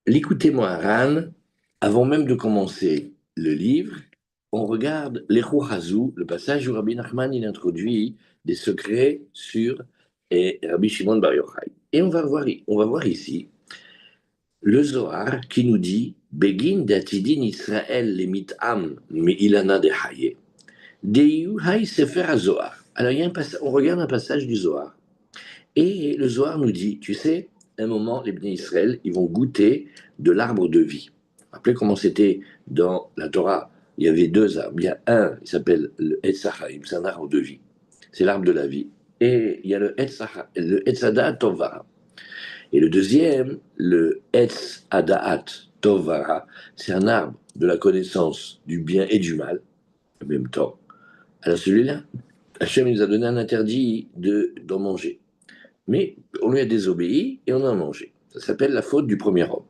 L'écoutez-moi, Ran, avant même de commencer le livre, on regarde l'Echou Hazou, le passage où Rabbi Nachman il introduit des secrets sur Rabbi Shimon Bar Yochai. Et on va voir ici le Zohar qui nous dit Begin d'Atidin Israël les mitam mais ilana de Haye. Deiu Hay Sefer Zohar. Alors on regarde un passage du Zohar. Et le Zohar nous dit, tu sais, à un moment, les Bnei Israël, ils vont goûter de l'arbre de vie. Rappelez comment c'était dans la Torah. Il y avait deux arbres. Il y a un, il s'appelle le Etz Hachaim, c'est un arbre de vie. C'est l'arbre de la vie. Et il y a le Etz Hadaat Tovara. Et le deuxième, le Etz Hadaat Tovara, c'est un arbre de la connaissance du bien et du mal, en même temps. Alors celui-là, Hachem nous a donné un interdit d'en manger. Mais on lui a désobéi et on a mangé. Ça s'appelle la faute du premier homme.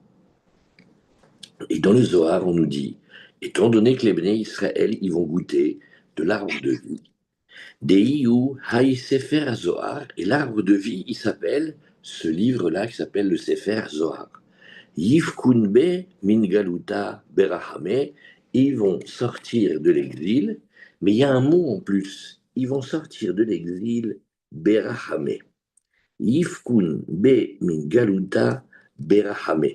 Et dans le Zohar, on nous dit, étant donné que les Bnei Israël, ils vont goûter de l'arbre de vie, Deiyu Haï Sefer Zohar, et l'arbre de vie, il s'appelle, ce livre-là qui s'appelle le Sefer Zohar. Yifkunbe min galuta berahame, ils vont sortir de l'exil, mais il y a un mot en plus, ils vont sortir de l'exil berahame. Yifkun be min galuta berahame.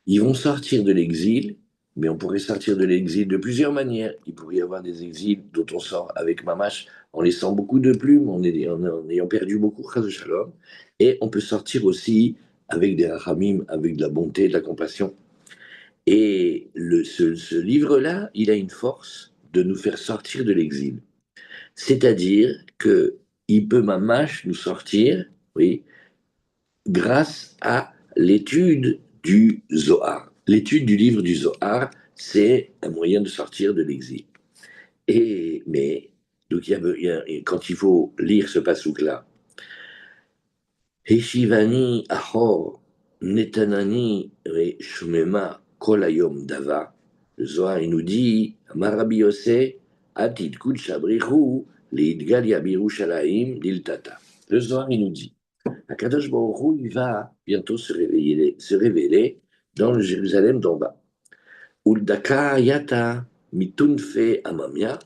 Ils vont sortir de l'exil, mais on pourrait sortir de l'exil de plusieurs manières. Il pourrait y avoir des exils dont on sort avec Mamash en laissant beaucoup de plumes, en ayant perdu beaucoup, chas de shalom. Et on peut sortir aussi avec des rachamim, avec de la bonté, de la compassion. Et ce livre-là, il a une force de nous faire sortir de l'exil. C'est-à-dire que il peut Mamash nous sortir, oui, grâce à l'étude du Zohar. L'étude du livre du Zohar, c'est un moyen de sortir de l'exil. Mais, donc quand il faut lire ce passouk-là, Heshivani Ahor Netanani Re Shmema Kolayom Dava, le Zohar, il nous dit, Marabi Yose, Atid Kud Shabrichu, Leidgalia Birushalayim Diltata. Le Zohar, il nous dit, Akadosh Baruch Hu, il va bientôt se révéler dans le Jérusalem d'en bas. Uldaka yata mitunfe amamia,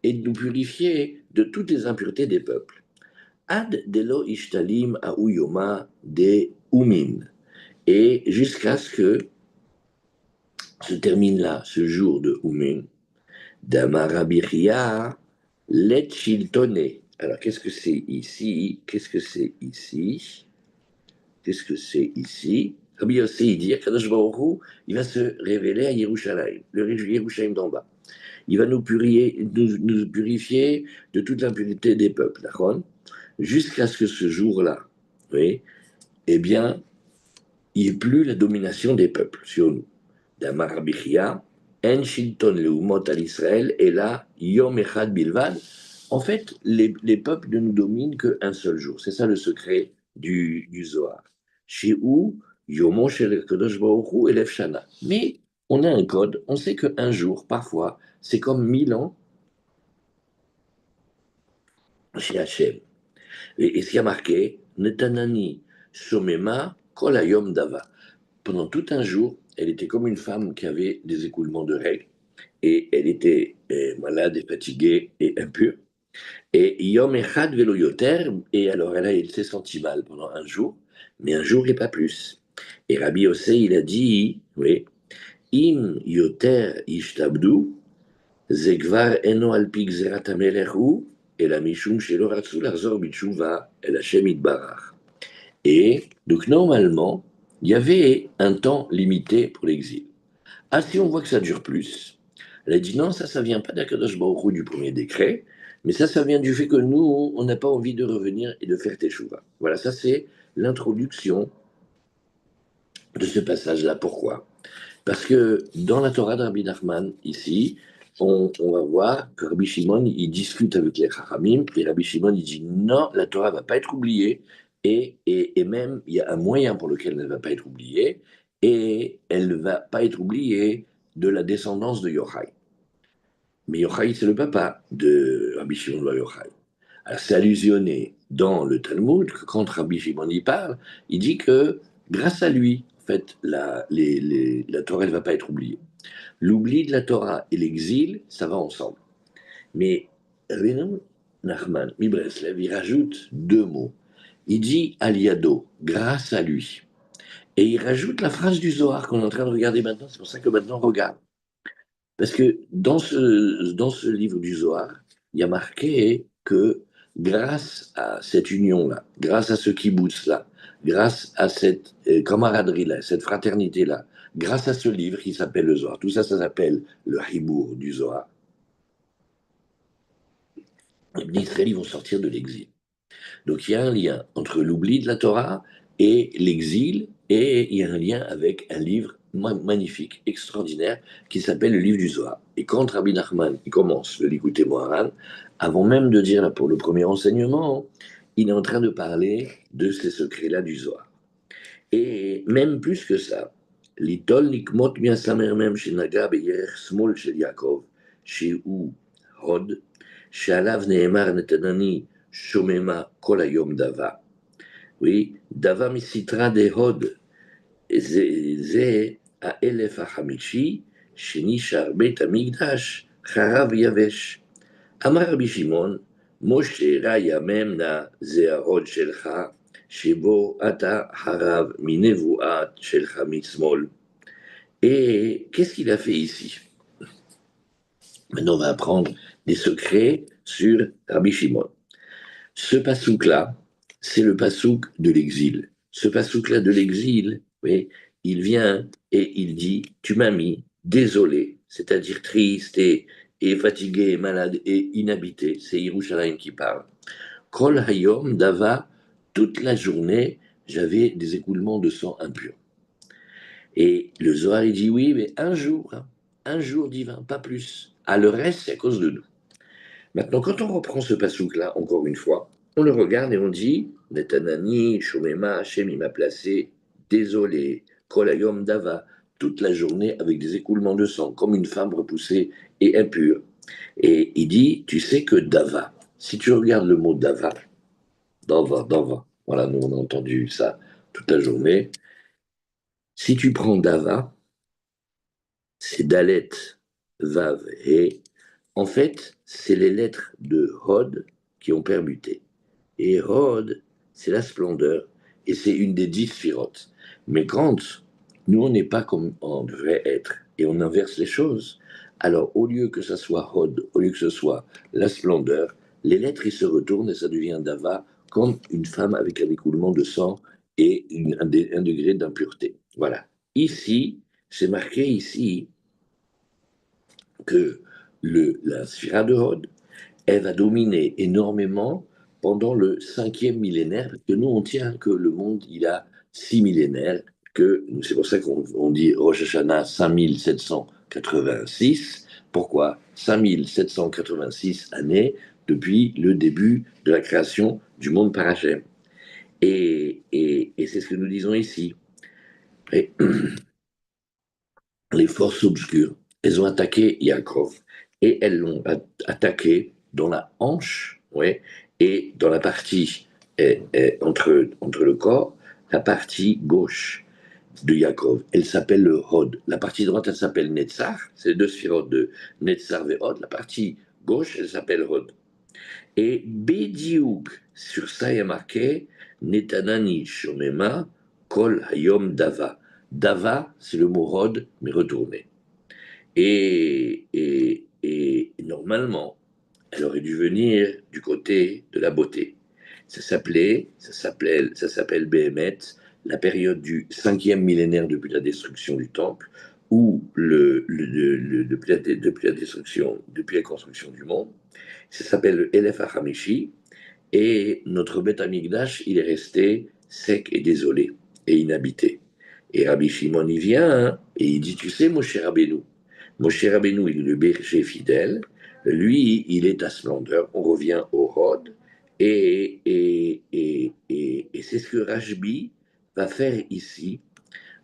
et de nous purifier de toutes les impuretés des peuples. Ad delo ishtalim aouyoma de umin. Et jusqu'à ce que se termine là, ce jour de umin, d'amarabiria let shiltone. Alors, qu'est-ce que c'est ici? Qu'est-ce que c'est ici? Qu'est-ce que c'est ici? Rabbi Yossi, il dit, Kadosh Baruch Hu, il va se révéler à Yerushalayim, le Yerushalayim d'en bas. Il va nous purifier de toute l'impurité des peuples, d'accord? Jusqu'à ce que ce jour-là, oui, eh bien, il n'y ait plus la domination des peuples sur nous. Damar Rabichia, En Shilton Leumot al Israël, et là, Yom Echad Bilvad. En fait, les peuples ne nous dominent qu'un seul jour. C'est ça le secret du Zohar. Chez où Yomon Shel Kadosh Baruch Hu Elef Shana. Mais on a un code, on sait qu'un jour, parfois, c'est comme 1000 ans chez Hachem. Et ce qui a marqué, Netanani Shomema Kol Hayom Dava. Pendant tout un jour, elle était comme une femme qui avait des écoulements de règles, et elle était malade et fatiguée et impure. Et Yom Echad Velo Yoter, et alors elle s'est sentie mal pendant un jour, mais un jour et pas plus. Et Rabbi Yossé, il a dit, oui, Im Yoter Ishtabdu, Zegvar Eno Alpik Zerat Amelechu, et la Mishum Shelo Ratsu Larzor Bitshuva, et la Shemit Barach. Et donc normalement, il y avait un temps limité pour l'exil. Ah, si on voit que ça dure plus, elle a dit non, ça vient pas d'Akadosh Baruch Hu du premier décret, mais ça vient du fait que nous, on n'a pas envie de revenir et de faire teshuva. Voilà, ça c'est l'introduction de ce passage-là. Pourquoi? Parce que dans la Torah de Rabbi Nachman, ici, on va voir que Rabbi Shimon, il discute avec les Chachamim, et Rabbi Shimon, il dit non, la Torah va pas être oubliée, et même, il y a un moyen pour lequel elle ne va pas être oubliée, et elle ne va pas être oubliée de la descendance de Yochai. Mais Yochai, c'est le papa de Rabbi Shimon Bar Yochai. Alors, c'est allusionné dans le Talmud que quand Rabbi Shimon y parle, il dit que grâce à lui, En fait, la Torah, elle ne va pas être oubliée. L'oubli de la Torah et l'exil, ça va ensemble. Mais Rabbeinu Nachman, Mibreslev, il rajoute deux mots. Il dit Aliado, grâce à lui. Et il rajoute la phrase du Zohar qu'on est en train de regarder maintenant. C'est pour ça que maintenant on regarde. Parce que dans ce livre du Zohar, il y a marqué que grâce à cette union-là, grâce à ce kibbutz-là, grâce à cette camaraderie-là, cette fraternité-là, grâce à ce livre qui s'appelle le Zohar, tout ça, ça s'appelle le Hibour du Zohar, les Israéliens vont sortir de l'exil. Donc il y a un lien entre l'oubli de la Torah et l'exil, et il y a un lien avec un livre magnifique, extraordinaire, qui s'appelle le livre du Zohar. Et quand Rabbi Nachman il commence le Likutei Moharan, avant même de dire là, pour le premier enseignement, il est en train de parler de ces secrets-là du Zohar. Et même plus que ça, Litol nikmot miasamer mem shenaga beyerech smol shel Yaakov, shehu hod, she'alav ne'emar netanani shomema kol hayom dava. Oui, dava misitra de hod, ze האלף החמישי שנשאר בית המקדש חרב יבש. אמר רבי שמעון, משה ראיה ממנה זה ההוד שלך, שבו אתה חרב מנבואה שלך משמאל. Et qu'est-ce qu'il a fait ici? Maintenant, on va apprendre des secrets sur Rabbi Shimon. Ce pasouk-là, c'est le pasouk de l'exil. Ce pasouk-là de l'exil, oui, il vient et il dit, tu m'as mis désolé, c'est-à-dire triste et fatigué, et malade et inhabité. C'est Yerushalayim qui parle. Kol hayom dava, toute la journée, j'avais des écoulements de sang impur. Et le Zohar, il dit oui, mais hein, un jour divin, pas plus. Ah, le reste, c'est à cause de nous. Maintenant, quand on reprend ce pasouk-là, encore une fois, on le regarde et on dit Netanani, Shomema, Hachem, il m'a placé, désolé, Kolayom Dava, toute la journée avec des écoulements de sang, comme une femme repoussée et impure. Et il dit Tu sais que Dava, si tu regardes le mot Dava, Dava, voilà, nous on a entendu ça toute la journée. Si tu prends Dava, c'est Dalet, Vav, et en fait, c'est les lettres de Hod qui ont permuté. Et Hod, c'est la splendeur, et c'est une des 10 sphirotes. Mais quand nous, on n'est pas comme on devrait être, et on inverse les choses, alors au lieu que ça soit Hod, au lieu que ce soit la splendeur, les lettres, ils se retournent et ça devient Dava, comme une femme avec un écoulement de sang et un degré d'impureté. Voilà. Ici, c'est marqué ici que la sphira de Hod, elle va dominer énormément pendant le 5e millénaire, parce que nous, on tient que le monde, il a 6 millénaires, que c'est pour ça qu'on dit Rosh Hashanah 5786. Pourquoi 5786 années depuis le début de la création du monde par Hachem. Et c'est ce que nous disons ici. Et les forces obscures, elles ont attaqué Yaakov et elles l'ont attaqué dans la hanche, ouais, et dans la partie entre le corps, la partie gauche de Yaakov. Elle s'appelle le Hod. La partie droite, elle s'appelle Netzar. C'est les deux sphirotes de Netzar et Hod. La partie gauche, elle s'appelle Hod. Et Bediouk, sur ça, il y a marqué Netanani Shomema Kol Hayom Dava. Dava, c'est le mot Hod, mais retourné. Et normalement, elle aurait dû venir du côté de la beauté. Ça s'appelle Béhémet, la période du 5e millénaire depuis la destruction du temple, ou depuis la destruction, depuis la construction du monde. Ça s'appelle le Elef HaChamishi, et notre Beth Amikdash, il est resté sec et désolé, et inhabité. Et Rabbi Shimon, il vient, hein, et il dit, tu sais, Moshe Rabbeinu, Moshe Rabbeinu, il est le berger fidèle, lui, il est à splendeur, on revient au Hod, et c'est ce que Rajbi va faire ici,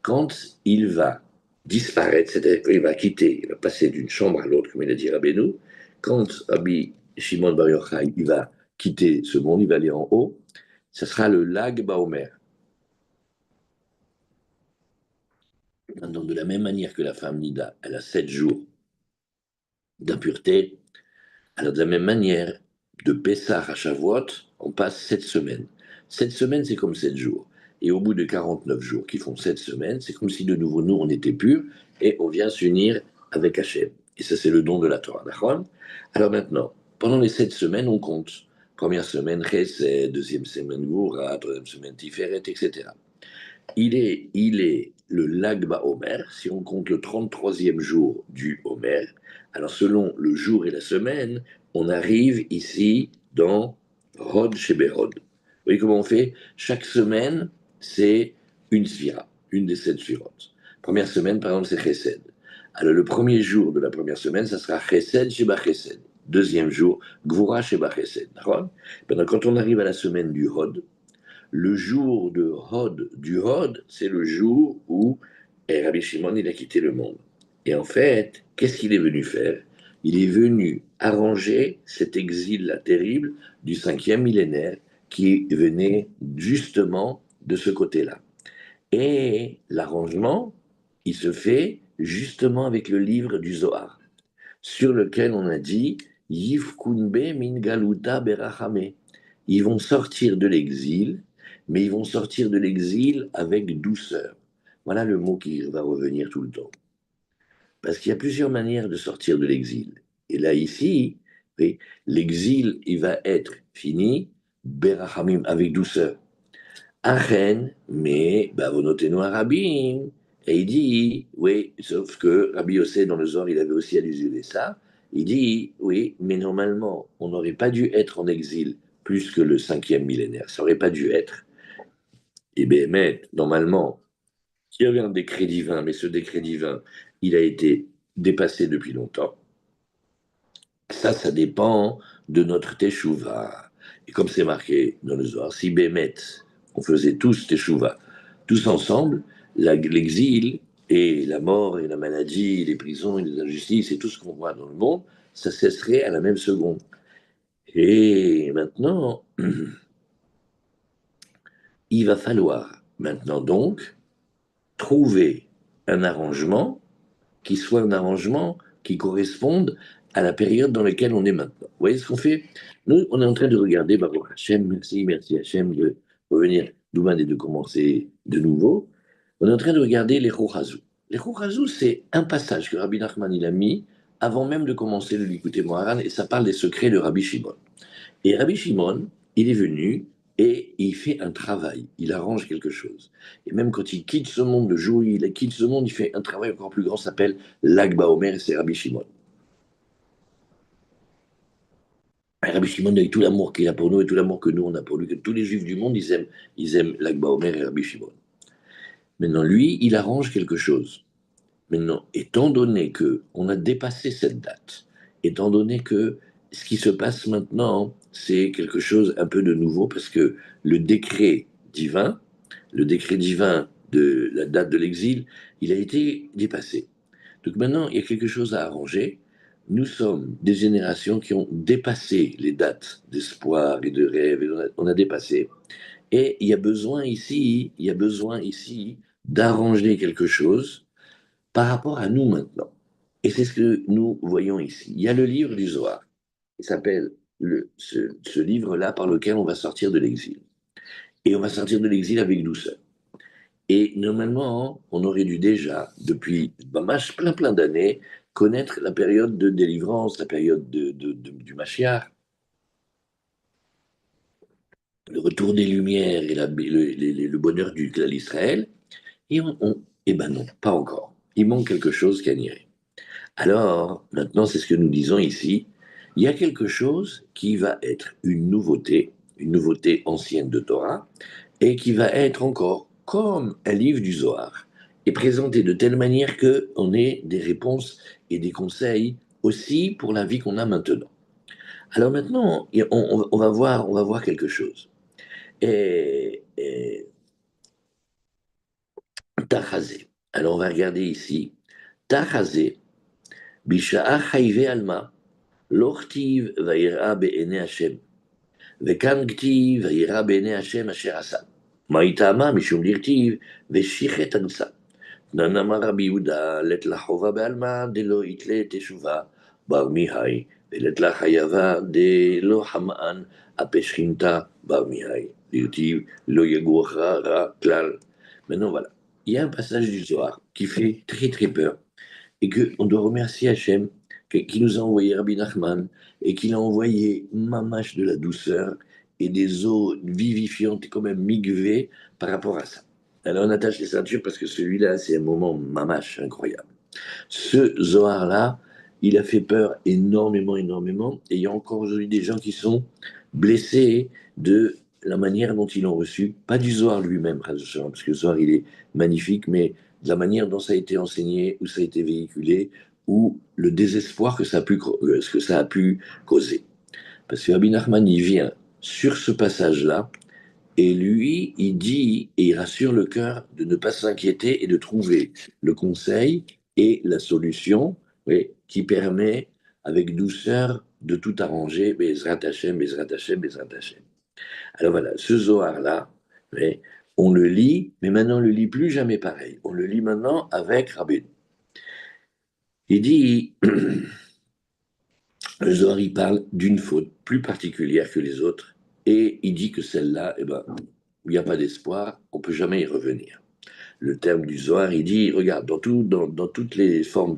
quand il va disparaître, c'est-à-dire qu'il va quitter, il va passer d'une chambre à l'autre, comme il a dit Rabbeinu, quand Rabbi Shimon Bar Yochai, il va quitter ce monde, il va aller en haut, ce sera le Lag Baomer. Donc, de la même manière que la femme Nida, elle a 7 jours d'impureté, alors de la même manière, de Pessah à Shavuot, on passe 7 semaines. 7 semaines, c'est comme 7 jours. Et au bout de 49 jours qui font 7 semaines, c'est comme si de nouveau nous, on était purs et on vient s'unir avec Hachem. Et ça, c'est le don de la Torah. D'accord. Alors maintenant, pendant les 7 semaines, on compte. Première semaine, Chesed, deuxième semaine, Goura, troisième semaine, Tiferet, etc. Il est le Lag Omer, si on compte le 33e jour du Omer. Alors, selon le jour et la semaine, on arrive ici dans Hod Sheberod. Vous voyez comment on fait? Chaque semaine, c'est une sphira, une des 7 sphirotes. Première semaine, par exemple, c'est Chesed. Alors, le premier jour de la première semaine, ça sera Chesed Sheba Chesed. Deuxième jour, Gvura Sheba Chesed. Maintenant, quand on arrive à la semaine du Hod, le jour du Hod, c'est le jour où Rabbi Shimon il a quitté le monde. Et en fait, qu'est-ce qu'il est venu faire? Il est venu arranger cet exil-là terrible du 5e millénaire qui venait justement de ce côté-là. Et l'arrangement, il se fait justement avec le livre du Zohar, sur lequel on a dit Yifkunbe min galuta berachame. Ils vont sortir de l'exil, mais ils vont sortir de l'exil avec douceur. Voilà le mot qui va revenir tout le temps. Parce qu'il y a plusieurs manières de sortir de l'exil. Et là, ici, oui, l'exil, il va être fini, berachamim, avec douceur. Achen, mais Bavonotenu Rabim. Et il dit, oui, sauf que Rabbi Yossé, dans le Zohar, il avait aussi allusionné ça. Il dit, oui, mais normalement, on n'aurait pas dû être en exil plus que le 5e millénaire. Ça n'aurait pas dû être. Et bien, mais, normalement, il y avait un décret divin, mais ce décret divin, il a été dépassé depuis longtemps. Ça dépend de notre teshuva. Et comme c'est marqué dans le Zohar, si Bémet, on faisait tous teshuva, tous ensemble, l'exil et la mort et la maladie, les prisons et les injustices et tout ce qu'on voit dans le monde, ça cesserait à la même seconde. Et maintenant, il va falloir maintenant donc trouver un arrangement qui soit un arrangement qui corresponde à la période dans laquelle on est maintenant. Vous voyez ce qu'on fait? Nous, on est en train de regarder, Baruch Hashem, merci Hashem de revenir d'Ouman et de commencer de nouveau. On est en train de regarder les Chochazou. Les Chochazou, c'est un passage que Rabbi Nachman il a mis avant même de commencer le Likutei Moharan, et ça parle des secrets de Rabbi Shimon. Et Rabbi Shimon, il est venu et il fait un travail, il arrange quelque chose. Et même quand il quitte ce monde, le jour où il quitte ce monde, il fait un travail encore plus grand, ça s'appelle l'Agba Omer, et c'est Rabbi Shimon. Et Rabbi Shimon, avec tout l'amour qu'il a pour nous et tout l'amour que nous on a pour lui, que tous les juifs du monde, ils aiment l'Agba Omer et Rabbi Shimon. Maintenant, lui, il arrange quelque chose. Maintenant, étant donné que on a dépassé cette date, étant donné que ce qui se passe maintenant, c'est quelque chose un peu de nouveau, parce que le décret divin, le décret divin de la date de l'exil, il a été dépassé. Donc maintenant, il y a quelque chose à arranger. Nous sommes des générations qui ont dépassé les dates d'espoir et de rêve, et on a dépassé. Et il y a besoin ici d'arranger quelque chose par rapport à nous maintenant. Et c'est ce que nous voyons ici. Il y a le livre du Zohar, qui s'appelle ce livre-là par lequel on va sortir de l'exil. Et on va sortir de l'exil avec douceur. Et normalement, on aurait dû déjà, depuis plein d'années, connaître la période de délivrance, la période du Mashiach, le retour des Lumières et le bonheur du clan d'Israël. Et ben non, pas encore. Il manque quelque chose qui irait. Alors, maintenant, c'est ce que nous disons ici. Il y a quelque chose qui va être une nouveauté ancienne de Torah, et qui va être encore comme un livre du Zohar, et présenté de telle manière qu'on ait des réponses et des conseils aussi pour la vie qu'on a maintenant. Alors maintenant, on va voir quelque chose. Et Tachazé. Alors on va regarder ici. Tachazé, Bisha'a Chayve Alma. לא כתיב ויראה בעיני השם, וכאן כתיב ויראה בעיני השם אשר עשה. מה היא טעמה? משום דכתיב ושיחת אנסה. Nanama Rabbi Yehuda, let la chova be'alma, de lo itle teshuva, bar mihai, let la chayava, de lo haman, apeshrinta, bar mihai. Diuti, lo yegocha, ra, klal. Maintenant, voilà. Il y a un passage du Zohar qui fait très très peur et qu'on doit remercier Hachem qui nous a envoyé Rabbi Nachman et qu'il a envoyé mamache de la douceur et des eaux vivifiantes et quand même migvé par rapport à ça. Alors on attache les ceintures parce que celui-là, c'est un moment mamache incroyable. Ce Zohar-là, il a fait peur énormément, énormément. Et il y a encore aujourd'hui des gens qui sont blessés de la manière dont ils l'ont reçu. Pas du Zohar lui-même, parce que le Zohar, il est magnifique, mais de la manière dont ça a été enseigné, où ça a été véhiculé, ou le désespoir que ça a pu causer. Parce que Rabbi Nachman, il vient sur ce passage-là, et lui, il dit et il rassure le cœur de ne pas s'inquiéter et de trouver le conseil et la solution, oui, qui permet avec douceur de tout arranger. Bezrat Hashem, Bezrat Hashem, Bezrat Hashem. Alors voilà, ce Zohar-là, oui, on le lit, mais maintenant on le lit plus jamais pareil. On le lit maintenant avec Rabbeinu. Il dit, le Zohar, il parle d'une faute plus particulière que les autres, et il dit que celle-là, eh ben, il n'y a pas d'espoir, on peut jamais y revenir. Le terme du Zohar, il dit, regarde, dans toutes les formes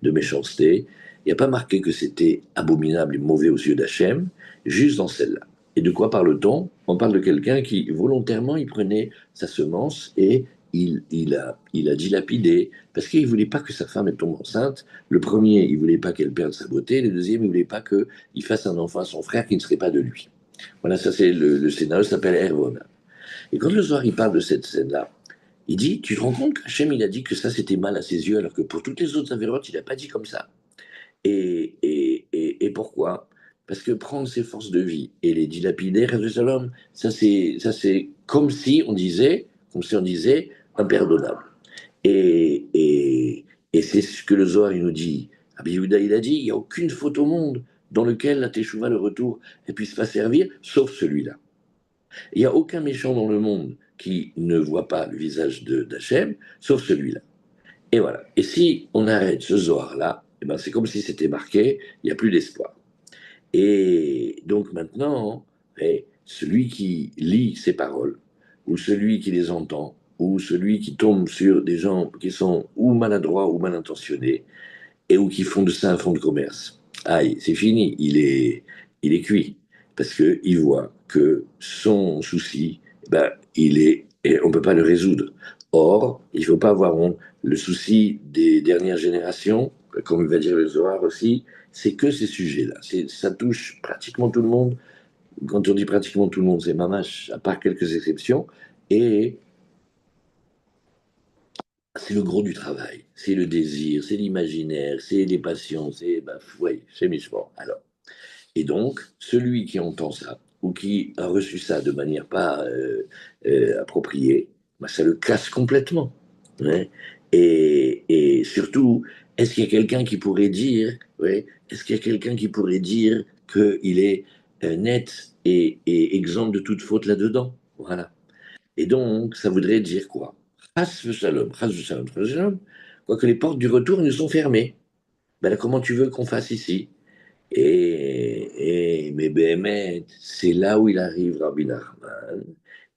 de méchanceté, il n'y a pas marqué que c'était abominable et mauvais aux yeux d'Hachem, juste dans celle-là. Et de quoi parle-t-on? On parle de quelqu'un qui, volontairement, il prenait sa semence et il a dilapidé, parce qu'il ne voulait pas que sa femme tombe enceinte. Le premier, il ne voulait pas qu'elle perde sa beauté. Le deuxième, il ne voulait pas qu'il fasse un enfant à son frère qui ne serait pas de lui. Voilà, ça c'est le scénario, ça s'appelle Ervona. Et quand le Zohar, il parle de cette scène-là, il dit, tu te rends compte qu'Hachem, il a dit que ça, c'était mal à ses yeux, alors que pour toutes les autres avérotes, il n'a pas dit comme ça. Et pourquoi? Parce que prendre ses forces de vie et les dilapider, ça c'est comme si on disait impardonnable. Et, et, et c'est ce que le Zohar il nous dit. Rabbi Yehuda, il a dit, il n'y a aucune faute au monde dans lequel la Teshuvah, le retour, ne puisse pas servir, sauf celui-là. Il n'y a aucun méchant dans le monde qui ne voit pas le visage d'Hachem, sauf celui-là. Et voilà. Et si on arrête ce Zohar-là, eh ben c'est comme si c'était marqué, il n'y a plus d'espoir. Et donc maintenant, celui qui lit ces paroles, ou celui qui les entend, ou celui qui tombe sur des gens qui sont ou maladroits ou mal intentionnés, et ou qui font de ça un fonds de commerce, aïe, c'est fini, il est cuit. Parce qu'il voit que son souci, ben, on ne peut pas le résoudre. Or, il ne faut pas avoir honte. Le souci des dernières générations, comme il va dire le Zohar aussi, c'est que ces sujets-là. Ça touche pratiquement tout le monde. Quand on dit pratiquement tout le monde, c'est mamache, à part quelques exceptions. Et c'est le gros du travail. C'est le désir, c'est l'imaginaire, c'est les passions, c'est Mishmor. Alors, et donc, celui qui entend ça, ou qui a reçu ça de manière pas appropriée, ça le casse complètement. Ouais. Et surtout, est-ce qu'il y a quelqu'un qui pourrait dire, ouais, est-ce qu'il y a quelqu'un qui pourrait dire qu'il est net et exempt de toute faute là-dedans? Voilà. Et donc, ça voudrait dire quoi? Chas v'shalom, chas v'shalom, chas v'shalom. Quoique les portes du retour ne sont fermées. Ben là, comment tu veux qu'on fasse ici? Mais Béhémet, c'est là où il arrive, Rabbi Nachman.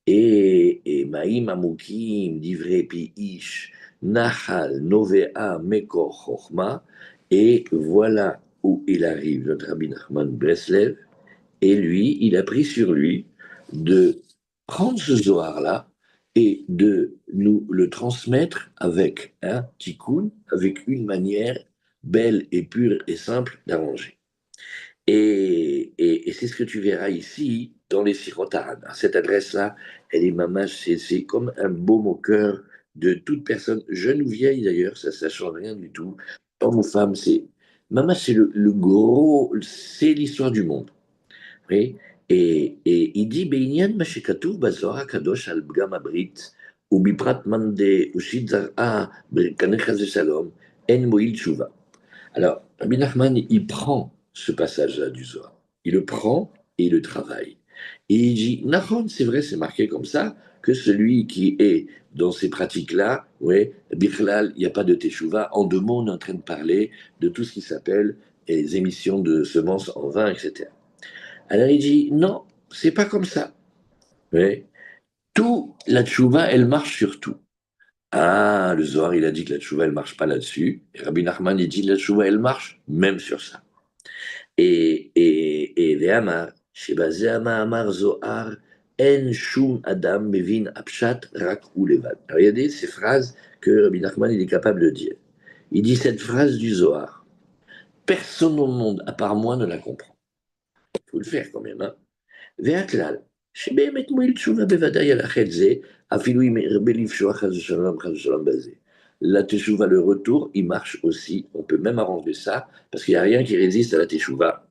Et Maïm Amukim, Divrei Pi Ish, Nahal, Novea, Mekor, Chochma. Et voilà où il arrive, notre Rabbi Nachman Breslev. Et lui, il a pris sur lui de prendre ce Zohar-là et de nous le transmettre avec un tikkun, avec une manière belle et pure et simple d'arranger. Et c'est ce que tu verras ici dans les sirotaran. Cette adresse-là, elle est mamache, c'est comme un baume au cœur de toute personne, jeune ou vieille d'ailleurs, ça ne change rien du tout. Homme ou femme, c'est mamache, c'est le gros, c'est l'histoire du monde. Oui. Et il dit, Beinian mashekatu bazora kadosh al bgam abrit, ou biprat mande, ou shidzara, kanechaz shalom, en moil tshuva. Alors, Rabbi Nachman, il prend ce passage-là du Zohar. Il le prend et il le travaille. Et il dit, Nachon, c'est vrai, c'est marqué comme ça, que celui qui est dans ces pratiques-là, ouais, Bichlal, il n'y a pas de teshuva. En 2 mots, on est en train de parler de tout ce qui s'appelle les émissions de semences en vin, etc. Alors il dit, non, c'est pas comme ça. Ouais. Tout, la tchouva, elle marche sur tout. Ah, le Zohar, il a dit que la tchouva, elle marche pas là-dessus. Et Rabbi Nachman, il dit, la tchouva, elle marche même sur ça. Et Ve'amar, Shebazé Amar Zohar, En Shum Adam Mevin Apshat Rak ou Levad. Alors, il y a ces phrases que Rabbi Nachman, il est capable de dire. Il dit cette phrase du Zohar. Personne au monde, à part moi, ne la comprend. Il faut le faire quand même, hein. והכלל, שבאמת מועיל תשובה בוודאי על החטא זה, אפילו אם הרבה לפשוע חס ושלום בזה. La teshuva, le retour, il marche aussi. On peut même arranger ça, parce qu'il n'y a rien qui résiste à la teshuva.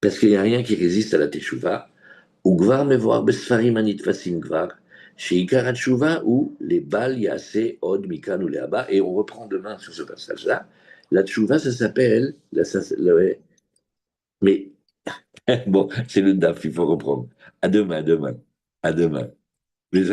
Parce qu'il n'y a rien qui résiste à la teshuva. Ou gvar mevoar besfarim anitfasim gvar, sheikar teshuva ou les bal yase od mikan ou leaba. Et on reprend demain sur ce passage-là. La teshuva, ça s'appelle, mais bon, c'est le DAF, il faut reprendre. À demain, à demain. À demain. Les